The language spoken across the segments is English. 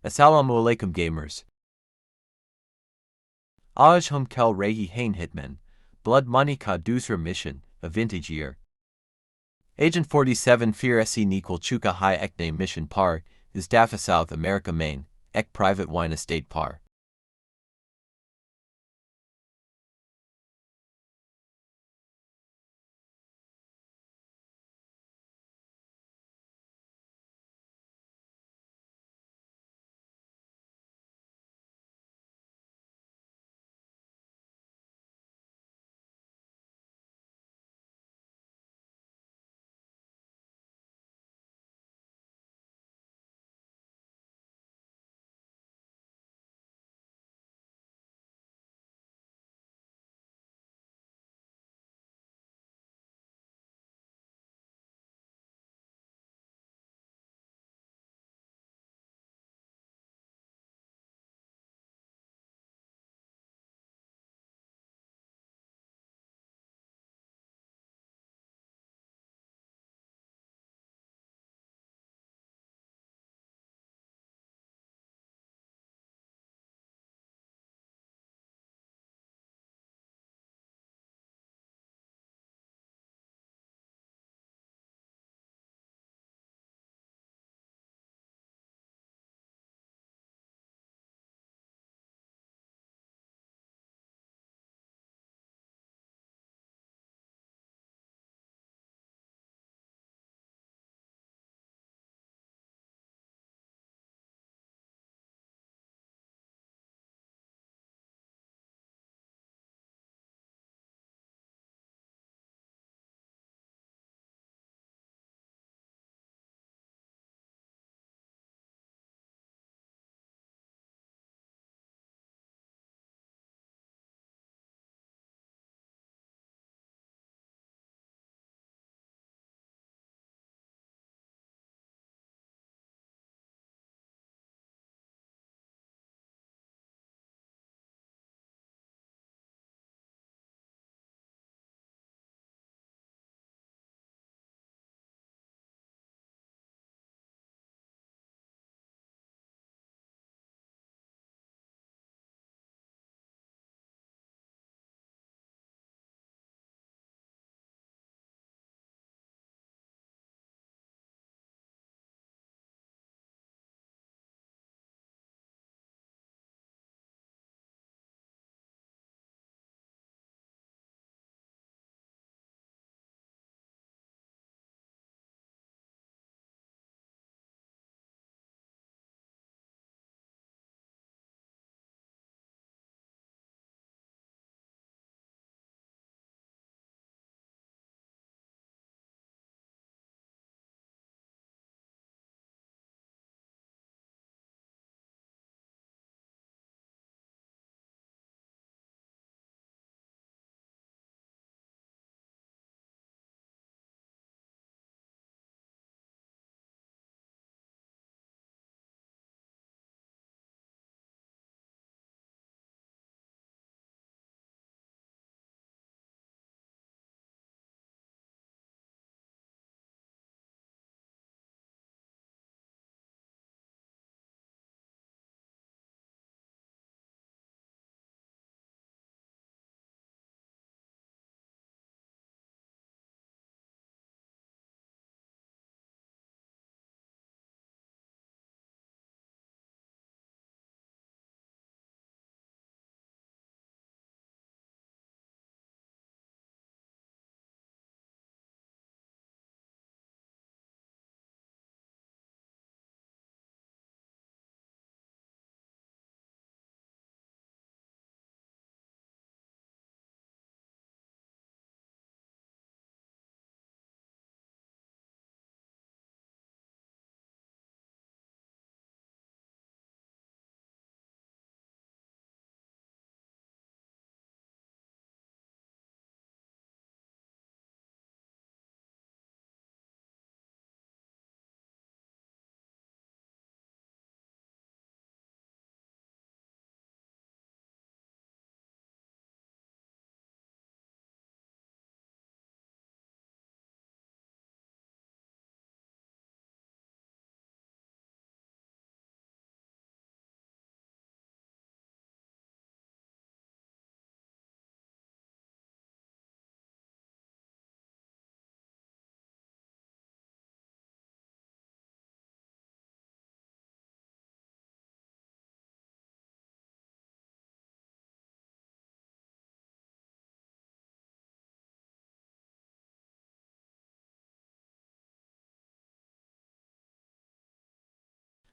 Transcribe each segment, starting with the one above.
Assalamu alaikum gamers. Aaj hum kel rahi hain hitman. Blood money ka dusra mission, a vintage year. Agent 47 Fear se equal chuka high ekname mission par, is Dafa South America Main, ek private wine estate par.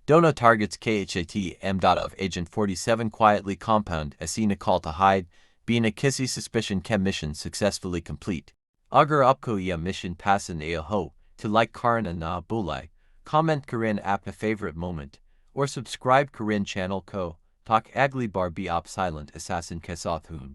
Dono targets KHAT of Agent 47 quietly compound as call to hide, being a kissy suspicion chem mission successfully complete. Agar upko ya mission passin a ho, to like Karan and na bulai, comment Karin app a favorite moment, or subscribe Karin channel ko, talk agli bar be op silent assassin kesothun.